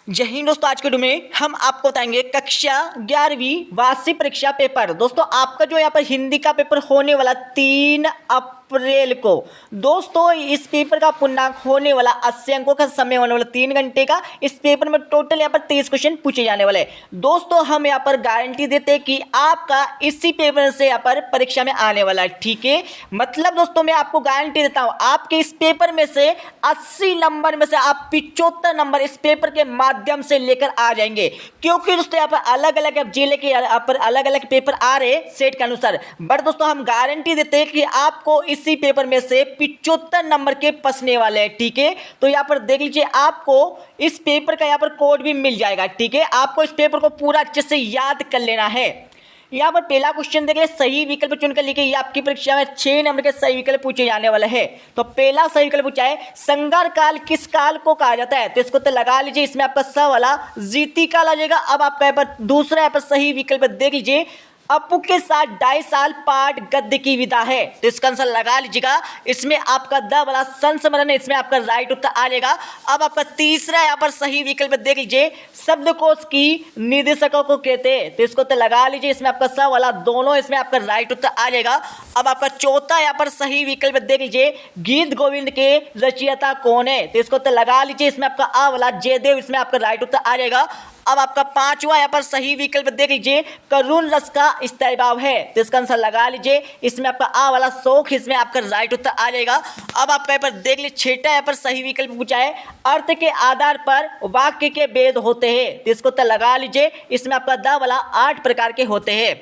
जय हिंद दोस्तों। आज के वीडियो में हम आपको बताएंगे कक्षा 11वीं वार्षिक परीक्षा पेपर। दोस्तों आपका जो यहाँ पर हिंदी का पेपर होने वाला 3 अप्रैल को। दोस्तों इस पेपर का पूर्णांक होने वाला 80 अंकों का समय होने वाला 3 घंटे का। इस पेपर में टोटल यहाँ पर 23 क्वेश्चन पूछे जाने वाले। दोस्तों हम यहाँ पर गारंटी देते हैं कि आपका इसी पेपर से यहाँ पर परीक्षा में आने वाला है, ठीक है। मतलब दोस्तों मैं आपको गारंटी देता हूँ आपके इस पेपर में से 80 नंबर में से आप 75 नंबर इस पेपर के माध्यम से लेकर आ जाएंगे, क्योंकि दोस्तों यहाँ पर अलग अलग जिले के यहाँ पर अलग अलग पेपर आ रहे सेट के अनुसार। बट दोस्तों हम गारंटी देते हैं कि आपको इसी पेपर में से 75 नंबर के पसने वाले हैं, ठीक है। तो यहाँ पर देख लीजिए आपको इस पेपर का यहाँ पर कोड भी मिल जाएगा, ठीक है। आपको इस पेपर को पूरा अच्छे से याद कर लेना है। यहाँ पर पहला क्वेश्चन देखिए, सही विकल्प चुनकर लिखिए। ये आपकी परीक्षा में 6 नंबर के सही विकल्प पूछे जाने वाले हैं। तो पहला सही विकल्प पूछा है संगार काल किस काल को कहा जाता है, तो इसको तो लगा लीजिए। इसमें आपका स वाला जीती काल आ जाएगा। अब आपका यहाँ पर दूसरा यहाँ पर सही विकल्प देख लीजिए, अपू के साथ 2.5 साल पाठ गद्य की विदा है, तो इसका आंसर लगा लीजिएगा। इसमें आपका द वाला संस्मरण है, इसमें आपका राइट उत्तर आ जाएगा। अब आपका तीसरा यहाँ पर सही विकल्प देख लीजिए, शब्दकोश की निर्देशकों को कहते हैं, तो इसको तो लगा लीजिए। इसमें आपका स वाला दोनों इसमें आपका राइट उत्तर आ जाएगा। अब आपका चौथा यहाँ पर सही विकल्प देख लीजिए, गीत गोविंद के रचयिता कौन है, तो इसको तो लगा लीजिए। इसमें आपका आ वाला जयदेव, इसमें आपका राइट उत्तर आ जाएगा। अब आपका पांचवा यहाँ पर सही विकल्प देख लीजिए, करुण रस का स्थायी भाव है, तो इसका आंसर लगा लीजिए। इसमें आपका आ वाला शौक, इसमें आपका राइट उत्तर आ जाएगा। अब आप यहाँ पर देख लीजिए, छठा यहाँ पर सही विकल्प पूछा है, अर्थ के आधार पर वाक्य के भेद होते हैं, तो इसको तो लगा लीजिए। इसमें आपका द वाला 8 प्रकार के होते हैं।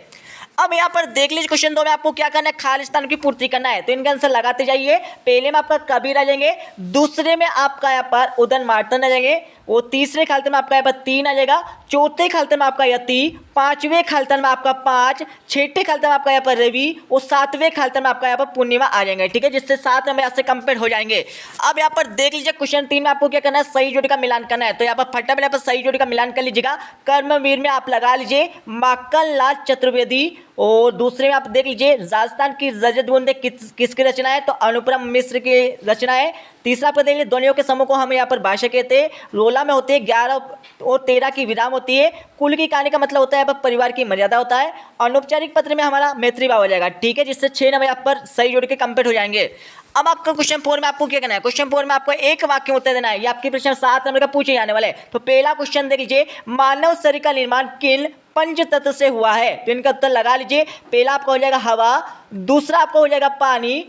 अब यहाँ पर देख लीजिए क्वेश्चन 2 में आपको क्या करना है, खालिस्तान की पूर्ति करना है, तो इनका आंसर लगाते जाइए। पहले में आपका कबीर आ जाएंगे, दूसरे में आपका यहाँ पर उदयन मार्टन आ जाएंगे, वो तीसरे खालते में आपका यहाँ पर 3 आ जाएगा, चौथे खालते में आपका यति, पांचवें खालते में आपका 5, छठे खालते में आपका यहाँ पर रवि, और सातवें खालते में आपका यहाँ पर पूर्णिमा आ जाएंगे, ठीक है, जिससे 7 नंबर यहाँ से कंप्लीट हो जाएंगे। अब यहाँ पर देख लीजिए क्वेश्चन 3 में आपको क्या करना है, सही जोड़ी का मिलान करना है, तो यहाँ पर फटाफट यहाँ पर सही जोड़ी का मिलान कर लीजिएगा। कर्मवीर में आप लगा लीजिए माखन लाल चतुर्वेदी, और दूसरे में आप देख लीजिए राजस्थान की रजत बूंदे किसकी रचना है, तो अनुपम मिश्र की रचना है। तीसरा आपको देख लीजिए ध्वनियों के समूह को हम यहाँ पर भाषा कहते हैं। रोला में होती है 11 और 13 की विराम होती है। कुल की कहानी का मतलब होता है यहाँ पर परिवार की मर्यादा होता है। अनौपचारिक पत्र में हमारा मैत्री भाव हो जाएगा, ठीक है, जिससे 6 नंबर यहाँ पर सही जोड़ के कंप्लीट हो जाएंगे। अब आपका क्वेश्चन 4 में आपको क्या करना है, क्वेश्चन 4 में आपको एक वाक्य उत्तर देना है। ये आपकी प्रश्न 7 नंबर का पूछे जाने वाले। तो पहला क्वेश्चन देख लीजिए, मानव शरीर का निर्माण किन पंच तत्व से हुआ है, तो इनका उत्तर लगा लीजिए। पहला आपका हो जाएगा हवा, दूसरा आपका हो जाएगा पानी,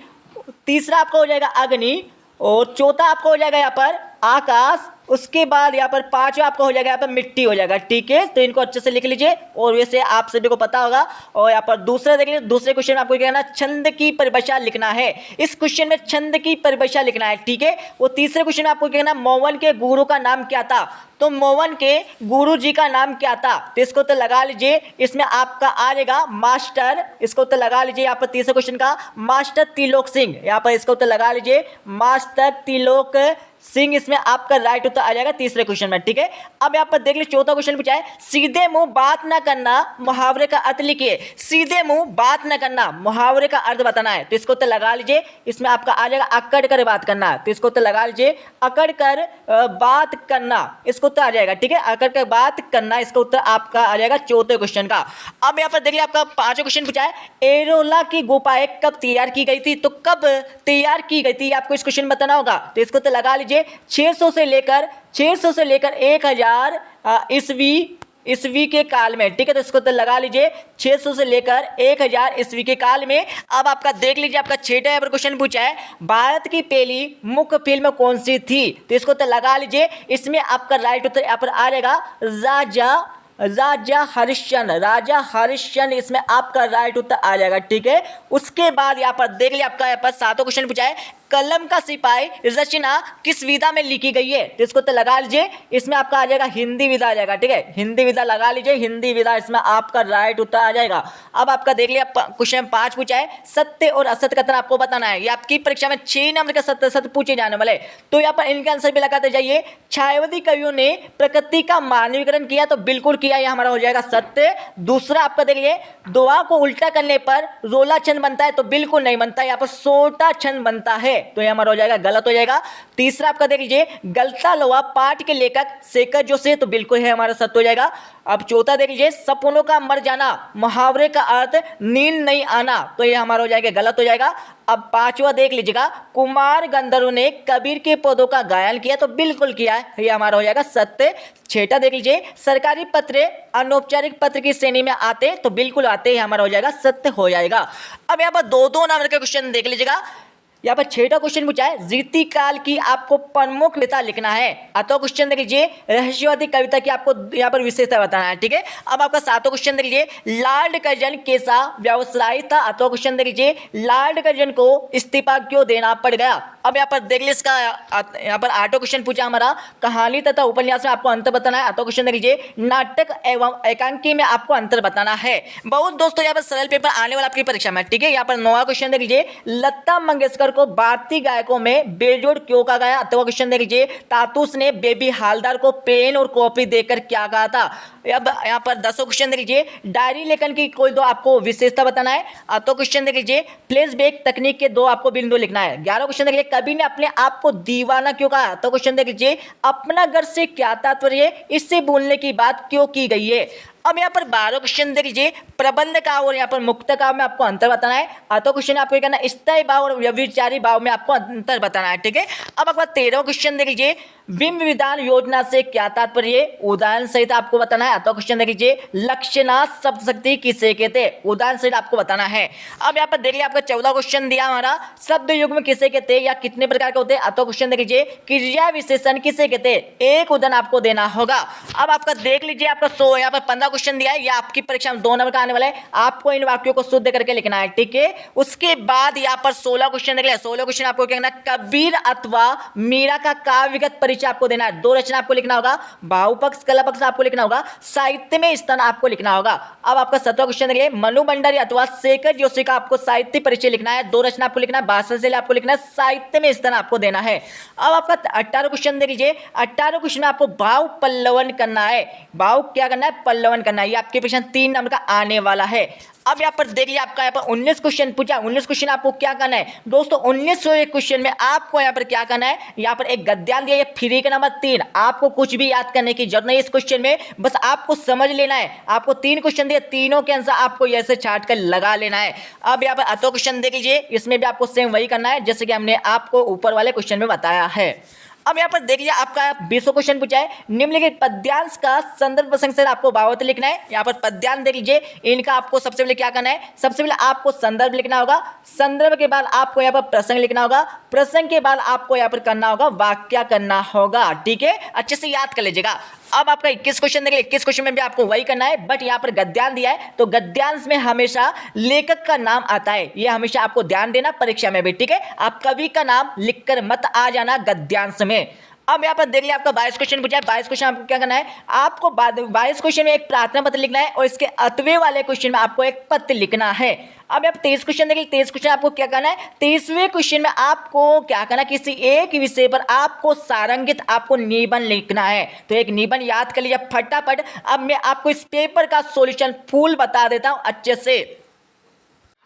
तीसरा आपका हो जाएगा अग्नि, और चौथा आपका हो जाएगा यहाँ पर आकाश। उसके बाद यहाँ पर 5वां आपका हो जाएगा यहाँ पर मिट्टी हो जाएगा, ठीक है। तो इनको अच्छे से लिख लीजिए, और वैसे आप सभी को पता होगा। और यहाँ पर दूसरा देख लीजिए, दूसरे क्वेश्चन में आपको क्या करना है, छंद की परिभाषा लिखना है। इस क्वेश्चन में छंद की परिभाषा लिखना है, ठीक है। वो तीसरे क्वेश्चन में आपको क्या करना है, मोवन के गुरु का नाम क्या था, तो मोवन के गुरु जी का नाम क्या था, तो इसको तो लगा लीजिए। इसमें आपका आ जाएगा मास्टर, इसको तो लगा लीजिए। यहाँ पर तीसरे क्वेश्चन का मास्टर त्रिलोक सिंह, यहाँ पर इसको तो लगा लीजिए मास्टर त्रिलोक सिंह, इसमें आपका राइट उत्तर आ जाएगा तीसरे क्वेश्चन में, ठीक है। अब यहाँ पर देख लीजिए चौथा क्वेश्चन पूछा है, सीधे मुंह बात ना करना मुहावरे का अर्थ लिखिए। सीधे मुंह बात ना करना मुहावरे का अर्थ बताना है, तो इसको तो लगा लीजिए। इसमें आपका आ जाएगा अकड़ कर बात करना, तो इसको तो लगा लीजिए अकड़ कर बात करना, इसको उत्तर आ जाएगा, ठीक है। अकड़ कर बात करना, इसका उत्तर आपका आ जाएगा चौथे क्वेश्चन का। अब यहाँ पर देखिए आपका 5वां क्वेश्चन पूछा है, एरोला की गुफाएं कब तैयार की गई थी, तो कब तैयार की गई थी आपको इस क्वेश्चन बताना होगा, तो इसको तो लगा लीजिए 600 से लेकर 1000 ईस्वी के काल में, ठीक है। तो इसको तो लगा लीजिए 600 से लेकर 1000 ईस्वी के काल में। अब आपका देख लीजिए आपका 6वां क्वेश्चन पूछा है, भारत की पहली मुख्य फिल्म कौन सी थी, तो इसको तो लगा लीजिए। इसमें आपका राइट उत्तर यहाँ पर आ जाएगा राजा हरिश्चंद्र, इसमें आपका राइट उत्तर आ जाएगा, ठीक है। उसके बाद यहाँ पर देख लिया आपका यहाँ पर 7वां क्वेश्चन पूछा है, कलम का सिपाही रचना किस विधा में लिखी गई है, तो इसको तो लगा लीजिए। इसमें आपका आ जाएगा हिंदी विधा आ जाएगा, ठीक है, हिंदी विधा लगा लीजिए, हिंदी विधा, इसमें आपका राइट उत्तर आ जाएगा। अब आपका देख लिया क्वेश्चन 5 पूछा है, सत्य और असत्य कथन आपको बताना है। ये आपकी परीक्षा में 6 नंबर का सत्य असत्य पूछे जाने वाले, तो यहाँ पर इनके आंसर भी लगाते जाइए। छायावादी कवियों ने प्रकृति का मानवीकरण किया, तो बिल्कुल किया, ये हमारा हो जाएगा सत्य। दूसरा आपका देखिए, दुआ को उल्टा करने पर रोला छंद बनता है, तो बिल्कुल नहीं बनता, यहाँ पर सोटा छंद बनता है। तो ये हमारा हो जाएगा गलत हो जाएगा। तीसरा आपका देख लीजिए, गलता लोहा पाठ के लेखक शेखर जोशी, तो बिल्कुल है हमारा सत्य हो जाएगा। अब चौथा देख लीजिए, सपनों का मर जाना, मुहावरे का अर्थ नींद नहीं आना, तो ये हमारा हो जाएगा गलत हो जाएगा। अब पांचवा देख लीजिएगा, कुमार गंधर्व ने कबीर के पदों का गायन किया, तो बिल्कुल किया है, ये हमारा हो जाएगा सत्य। छठा देख लीजिए, सरकारी पत्र अनौपचारिक पत्र की श्रेणी में आते, तो बिल्कुल आते ही हमारा हो जाएगा सत्य हो जाएगा। अब यहाँ पर दो दो नंबर के क्वेश्चन देख लीजिएगा। यहाँ पर छठा क्वेश्चन पूछा है, रीति काल की आपको प्रमुख कविता लिखना है। अतः क्वेश्चन देख लीजिए, रहस्यवादी कविता की आपको यहाँ पर विशेषता बताना है, ठीक है। अब आपका सातवां क्वेश्चन देख लीजिए, लॉर्ड कर्जन कैसा व्यवसायी था। अतः क्वेश्चन देख लीजिए, लॉर्ड कर्जन को इस्तीफा क्यों देना पड़ गया। अब यहाँ पर देख लीजिए, इसका यहाँ पर आठवां क्वेश्चन पूछा हमारा, कहानी तथा उपन्यास में आपको अंतर बताना है। अतः क्वेश्चन देख लीजिए, नाटक एवं एकांकी में आपको अंतर बताना है। बहुत दोस्तों यहाँ पर सरल पेपर आने वाला आपकी परीक्षा में, ठीक है। यहाँ पर नौवां क्वेश्चन देख लीजिए, लता मंगेशकर को भारतीय गायकों में बेजोड़ क्यों कहा गया। अथवा क्वेश्चन देख लीजिए, तातुस ने बेबी हालदार को पेन और कॉपी देकर क्या कहा था। अब यहाँ पर 10वां क्वेश्चन देख लीजिए, डायरी लेखन की कोई दो आपको विशेषता बताना है। तो क्वेश्चन देख लीजिए, फ्लैशबैक तकनीक के दो आपको बिंदु लिखना है। 11वां क्वेश्चन देख लीजिए, कवि ने अपने आप को दीवाना क्यों कहा। तो क्वेश्चन देख लीजिए, अपना घर से क्या तात्पर्य है, इससे बोलने की बात क्यों की गई है। अब यहाँ पर 12वां क्वेश्चन देख लीजिए, प्रबंध काव्य और यहाँ पर मुक्त काव्य में आपको अंतर बताना है। तो क्वेश्चन आपको कहना है, स्थायी भाव और व्यभिचारी भाव में आपको अंतर बताना है, ठीक है। अब आपका 13वां क्वेश्चन देख लीजिए, बिंब विधान योजना से क्या तात्पर्य है, उदाहरण सहित आपको बताना है। तो क्वेश्चन देख लीजिए, लक्ष्यनाथ शब्द शक्ति किसे कहते हैं, उदाहरण सहित आपको बताना है। अब यहाँ पर देख लीजिए, आपका 14वां क्वेश्चन दिया हमारा, शब्द युग्म किसे कहते हैं या कितने प्रकार के होते हैं। तो क्वेश्चन देख लीजिए, क्रिया विशेषण किसे कहते हैं, एक उदाहरण आपको देना होगा। अब आपका देख लीजिए, आपका यहाँ पर 15 क्वेश्चन दिया है, ये आपकी परीक्षा में 2 नंबर का आने वाला है। आपको इन वाक्यों को शुद्ध करके लिखना है, ठीक है। उसके बाद यहाँ पर 16 क्वेश्चन देख लिया। 16 क्वेश्चन आपको क्या करना है, कबीर अथवा मीरा का काव्यगत परिचय आपको देना है। 2 रचना आपको लिखना होगा, भावपक्ष कला पक्ष आपको लिखना होगा, साहित्य में स्थान आपको लिखना होगा। अब आपका 17वां क्वेश्चन देखिए, मनु भंडारी अथवा शेखर जोशी का आपको साहित्य परिचय लिखना है। 2 रचना आपको लिखना है, भाषा शैली आपको लिखना है, साहित्य में स्थान आपको देना है। अब आपका 18वां क्वेश्चन देख लीजिए। 18वें क्वेश्चन में आपको भाव पल्लवन करना है। भाव क्या करना है, पल्लवन करना है। ये आपके प्रश्न 3 नंबर का आने वाला है। अब यहाँ पर देख लिया, आपका यहाँ पर 19 क्वेश्चन पूछा। 19 क्वेश्चन आपको क्या करना है दोस्तों, 19 क्वेश्चन में आपको यहाँ पर क्या करना है, यहाँ पर एक गद्यांश दिया है फ्री का नंबर 3। आपको कुछ भी याद करने की जरूरत नहीं है इस क्वेश्चन में, बस आपको समझ लेना है। आपको 3 क्वेश्चन दिए, तीनों के आंसर आपको ऐसे छाट कर लगा लेना है। अब यहाँ पर अतो क्वेश्चन देख लीजिए, इसमें भी आपको सेम वही करना है जैसे कि हमने आपको ऊपर वाले क्वेश्चन में बताया है। अब यहाँ पर देख लीजिए, आपका 20वां क्वेश्चन पूछा है, निम्नलिखित पद्यांश का संदर्भ प्रसंग से आपको भावार्थ लिखना है। यहाँ पर पद्यांश देख लीजिए, इनका आपको सबसे पहले क्या करना है, सबसे पहले आपको संदर्भ लिखना होगा। संदर्भ के बाद आपको यहाँ पर प्रसंग लिखना होगा। प्रसंग के बाद आपको यहाँ पर करना होगा वाक्य करना होगा, ठीक है। अच्छे से याद कर लीजिएगा। अब आपका 21 क्वेश्चन देखिए, 21 क्वेश्चन में भी आपको वही करना है, बट यहाँ पर गद्यांश दिया है, तो गद्यांश में हमेशा लेखक का नाम आता है, ये हमेशा आपको ध्यान देना परीक्षा में भी, ठीक है। आप कवि का नाम लिखकर मत आ जाना गद्यांश में। अब यहाँ पर देख लिया, आपका 22 क्वेश्चन पूछा है। 22 क्वेश्चन आपको क्या करना है, आपको 22 क्वेश्चन में एक प्रार्थना पत्र लिखना है और इसके अतवे वाले क्वेश्चन में आपको एक पत्र लिखना है। अब आप 23 क्वेश्चन देखिए, 23 क्वेश्चन आपको क्या करना है, 23वें क्वेश्चन में आपको क्या करना है, किसी एक विषय पर आपको सारंगित आपको निबंध लिखना है। तो एक निबंध याद कर लीजिए फटाफट। अब मैं आपको इस पेपर का सॉल्यूशन फुल बता देता हूं अच्छे से।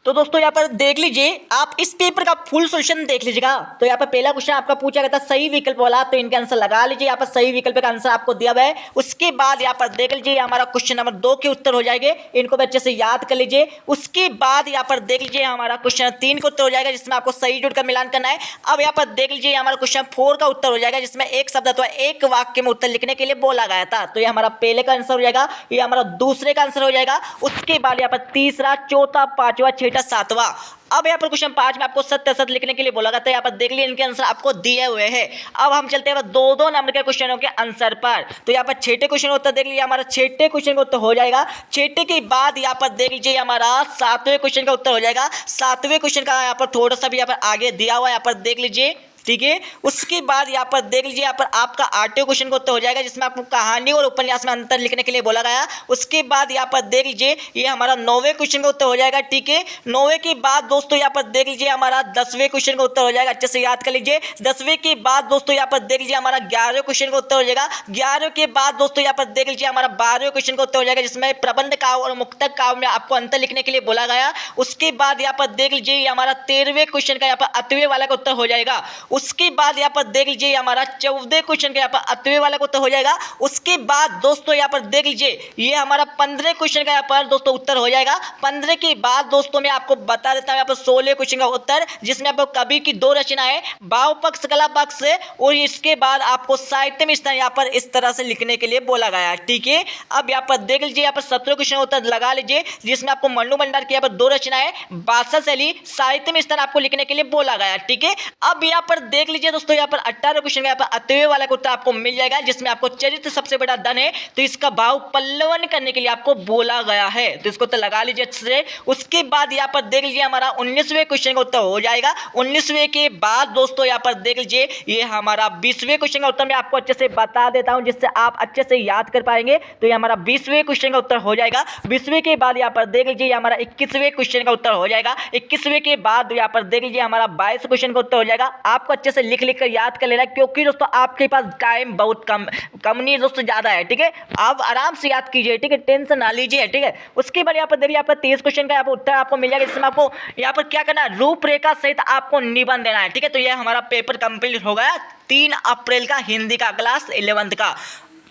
तो दोस्तों यहाँ पर देख लीजिए, आप इस पेपर का फुल सॉल्यूशन देख लीजिएगा। तो यहाँ पर पहला क्वेश्चन आपका पूछा गया था सही विकल्प वाला, तो इनके आंसर लगा लीजिए। यहाँ पर सही विकल्प का आंसर आपको दिया हुआ है। उसके बाद यहाँ पर देख लीजिए, हमारा क्वेश्चन नंबर 2 के उत्तर हो जाएंगे, इनको भी अच्छे से याद कर लीजिए। उसके बाद यहाँ पर देख लीजिए, हमारा क्वेश्चन 3 का उत्तर हो जाएगा, जिसमें आपको सही जुड़ का मिलान करना है। अब यहाँ पर देख लीजिए, हमारा क्वेश्चन 4 का उत्तर हो जाएगा, जिसमें एक शब्द अथवा एक वाक्य में उत्तर लिखने के लिए बोला गया था। तो ये हमारा पहले का आंसर हो जाएगा, ये हमारा दूसरे का आंसर हो जाएगा। उसके बाद यहाँ पर तीसरा, चौथा, पांचवा, छठा, सातवां। अब यहाँ पर क्वेश्चन 5 में आपको सत्य असत्य लिखने के लिए बोला गया था। यहाँ पर देख लिए, इनके आंसर आपको दिए हुए हैं। अब हम चलते हैं 2-2 नंबर के क्वेश्चनों के आंसर पर। तो यहाँ पर 6ठे क्वेश्चन का उत्तर देख लीजिए, हमारा 6ठे क्वेश्चन का उत्तर हो जाएगा। 6ठे के बाद यहाँ पर देख लीजिए, हमारा 7वें क्वेश्चन का उत्तर हो जाएगा। 7वें क्वेश्चन का यहाँ पर थोड़ा सा भी यहाँ पर आगे दिया हुआ है, यहाँ पर देख लीजिए, ठीक है। उसके बाद यहाँ पर देख लीजिए, यहाँ पर आपका 8वें क्वेश्चन का उत्तर हो जाएगा, जिसमें आपको कहानी और उपन्यास में अंतर लिखने के लिए बोला गया। उसके बाद यहाँ पर देख लीजिए, ये हमारा 9वें क्वेश्चन का उत्तर हो जाएगा, ठीक है। 9वें के बाद दोस्तों यहाँ पर देख लीजिए हमारा 10वें क्वेश्चन का उत्तर हो जाएगा, अच्छे से याद कर लीजिए। 10वें के बाद दोस्तों यहाँ पर देख लीजिए हमारा 11वें क्वेश्चन का उत्तर हो जाएगा। 11वें के बाद दोस्तों यहाँ पर देख लीजिए हमारा 12वें क्वेश्चन का उत्तर हो जाएगा, जिसमें प्रबंध काव्य और मुक्तक काव्य में आपको अंतर लिखने के लिए बोला गया। उसके बाद यहाँ पर देख लीजिए ये हमारा 13वें क्वेश्चन का यहाँ पर 8वें वाला का उत्तर हो जाएगा। उसके बाद यहाँ पर देख लीजिए हमारा 14वें क्वेश्चन का यहाँ पर 8वें वाला का उत्तर हो जाएगा। उसके बाद दोस्तों यहाँ पर देख लीजिए ये हमारा 15वें क्वेश्चन का यहाँ पर दोस्तों उत्तर हो जाएगा। 15 के बाद दोस्तों मैं आपको बता देता हूँ यहाँ पर 16वें क्वेश्चन का उत्तर, जिसमें आपको कवि की 2 रचनाएं भाव पक्ष कला पक्ष से, और इसके बाद आपको साहित्य में स्थान यहाँ पर इस तरह से लिखने के लिए बोला गया है, ठीक है। अब यहाँ पर देख लीजिए यहाँ पर 17वें क्वेश्चन का उत्तर लगा लीजिए, जिसमें आपको मन्नू भंडार की यहाँ पर 2 रचनाएं भाषा शैली साहित्य में स्थान आपको लिखने के लिए बोला गया, ठीक है। अब यहाँ पर देख लीजिए दोस्तों यहाँ पर 18वें क्वेश्चन का यहाँ पर 8वें वाला का उत्तर आपको मिल जाएगा, जिसमें आपको चरित्र सबसे बड़ा धन है, तो इसका भाव पल्लवन करने के लिए आपको बोला गया है, तो इसको तो लगा लीजिए अच्छे से। उसके बाद यहाँ पर देख लीजिए हमारा 19वें क्वेश्चन का उत्तर हो जाएगा। 19वें के बाद दोस्तों यहाँ पर देख लीजिए ये हमारा 20वें क्वेश्चन का उत्तर मैं आपको अच्छे से बता देता हूँ, जिससे आप अच्छे से याद कर पाएंगे। तो ये हमारा 20वें क्वेश्चन का उत्तर हो जाएगा। 20वें के बाद यहाँ पर देख लीजिए ये हमारा 21वें क्वेश्चन का उत्तर हो जाएगा। 21वें के बाद यहाँ पर देख लीजिए हमारा 22 क्वेश्चन का उत्तर हो जाएगा। आपको अच्छे से लिख कर याद कर लेना, क्योंकि दोस्तों आपके पास टाइम बहुत कम नहीं दोस्तों, ज़्यादा है, ठीक है। आप आराम से याद कीजिए, ठीक है, टेंशन ना लीजिए, ठीक है। उसके बाद यहाँ पर देखिए आपका 23 क्वेश्चन का यहाँ पर उत्तर आपको मिल जाएगा, जिसमें आपको यहाँ पर क्या करना है, रूपरेखा सहित आपको निबंध देना है, ठीक है। तो यह हमारा पेपर कंप्लीट हो गया 3 अप्रैल का हिंदी का क्लास 11th का।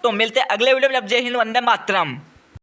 तो मिलते हैं अगले वीडियो में। जय हिंद, वंदे मातरम।